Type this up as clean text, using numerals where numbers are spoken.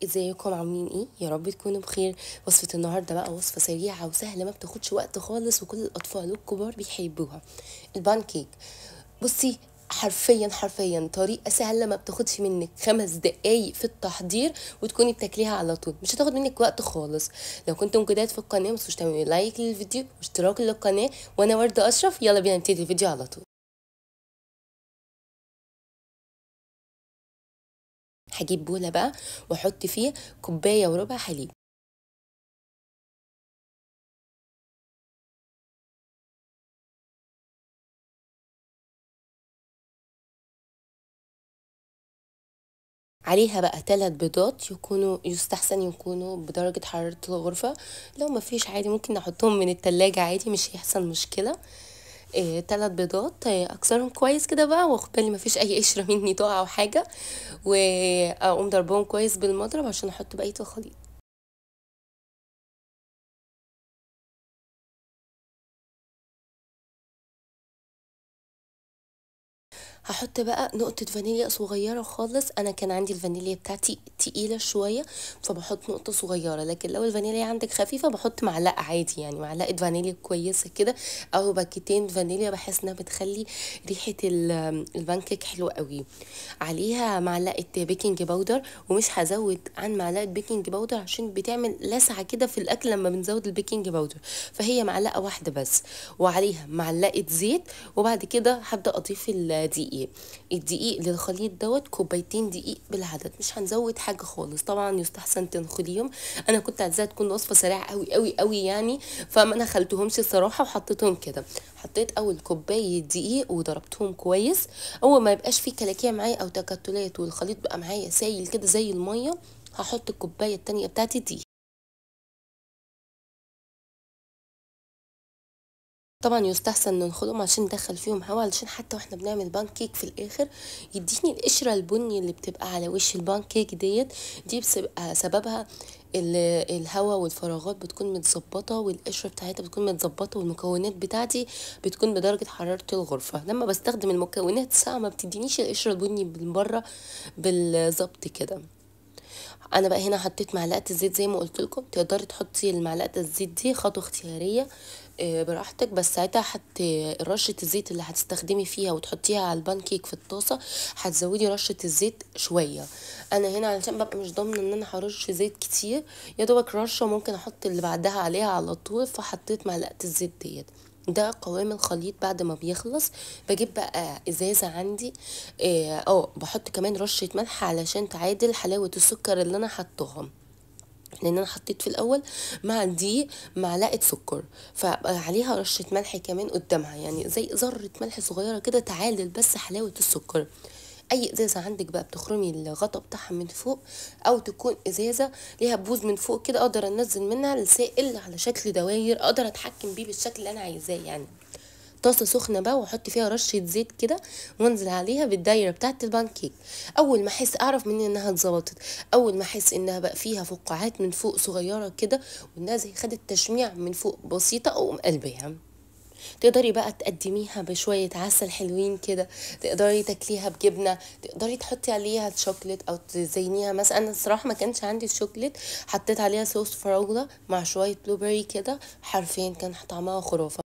ازيكم عاملين ايه؟ يا رب تكونوا بخير. وصفة النهاردة بقى وصفة سريعة وسهلة، ما بتاخدش وقت خالص، وكل الاطفال والكبار بيحبوها. البانكيك. بصي، حرفيا طريقة سهلة ما بتاخدش منك 5 دقايق في التحضير، وتكوني بتاكليها على طول، مش هتاخد منك وقت خالص. لو كنتم جداد في القناة متنسوش تعملوا لايك للفيديو واشتراك للقناة. وانا وردة اشرف، يلا بينا نبتدي الفيديو على طول. هجيب بولة بقى واحط فيه كوباية وربع حليب. عليها بقى 3 بيضات، يستحسن يكونوا بدرجة حرارة الغرفة. لو ما فيش عادي ممكن نحطهم من التلاجة عادي، مش هيحصل مشكلة. 3 بيضات، اكسرهم كويس كده بقى، واخد بالي ما فيش اي قشرة مني تقع او حاجة، واقوم ضربهم كويس بالمضرب عشان احط بقية الخليط. هحط بقى نقطة فانيليا صغيرة خالص، انا كان عندي الفانيليا بتاعتي تقيلة شوية، فبحط نقطة صغيرة. لكن لو الفانيليا عندك خفيفة بحط معلقة عادي، يعني معلقة فانيليا كويسة كده، او باكيتين فانيليا، بحس انها بتخلي ريحة البانكيك حلوة قوي. عليها معلقة بيكنج باودر، ومش هزود عن معلقة بيكنج باودر عشان بتعمل لسعة كده في الاكل لما بنزود البيكنج باودر، فهي معلقة واحدة بس. وعليها معلقة زيت، وبعد كده هبدأ اضيف الدقيق للخليط دوت، كوبايتين دقيق بالعدد، مش هنزود حاجه خالص. طبعا يستحسن تنخليهم، انا كنت عايزاها تكون وصفه سريعه قوي قوي قوي يعني، فما نخلتهمش الصراحه وحطيتهم كده. حطيت اول كوبايه دقيق وضربتهم كويس. اول ما يبقاش فيه كلاكيع معايا او تكتلات والخليط بقى معايا سايل كده زي الميه، هحط الكوبايه التانية بتاعتي دي. طبعا يستحسن ننخلهم عشان ندخل فيهم هوا، علشان حتى واحنا بنعمل بانكيك في الاخر يديني القشره البني اللي بتبقى على وش البانكيك ديت. دي بتبقى سببها الهوا والفراغات بتكون متظبطه، والقشره بتاعتها بتكون متظبطه، والمكونات بتاعتي بتكون بدرجه حراره الغرفه. لما بستخدم المكونات ساعه ما بتدينيش القشره البني من بره بالظبط كده. انا بقى هنا حطيت معلقه الزيت زي ما قلت لكم، تقدري تحطي المعلقه الزيت دي خطوه اختياريه براحتك، بس ساعتها رشه الزيت اللي هتستخدمي فيها وتحطيها على البانكيك في الطاسه هتزودي رشه الزيت شويه. انا هنا علشان ببقى مش ضامنه ان انا هرش زيت كتير، يا دوبك رشه، ممكن احط اللي بعدها عليها على طول، فحطيت معلقه الزيت ديت. ده قوام الخليط بعد ما بيخلص. بجيب بقى ازازه عندي، بحط كمان رشه ملح علشان تعادل حلاوه السكر اللي انا حطاها، لان انا حطيت في الاول مع دي معلقه سكر، فعليها رشه ملح كمان قدامها، يعني زي ذره ملح صغيره كده تعادل بس حلاوه السكر. اي ازازه عندك بقى بتخرمي الغطا بتاعها من فوق، او تكون ازازه ليها بوز من فوق كده، اقدر انزل منها السائل على شكل دواير، اقدر اتحكم بيه بالشكل اللي انا عايزاه يعني. طاسه سخنه بقى واحط فيها رشه زيت كده، وانزل عليها بالدايره بتاعه البانكيك. اول ما احس اعرف مني انها اتظبطت، اول ما احس انها بقى فيها فقاعات من فوق صغيره كده، وانها زي خدت تشميع من فوق بسيطه، اقوم قلبيها. تقدري بقى تقدميها بشويه عسل حلوين كده، تقدري تاكليها بجبنه، تقدري تحطي عليها شوكليت او تزينيها. مثلا انا الصراحه ما كانش عندي الشوكليت، حطيت عليها صوص فراوله مع شويه بلو بيري كده، حرفيا كان طعمها خرافه.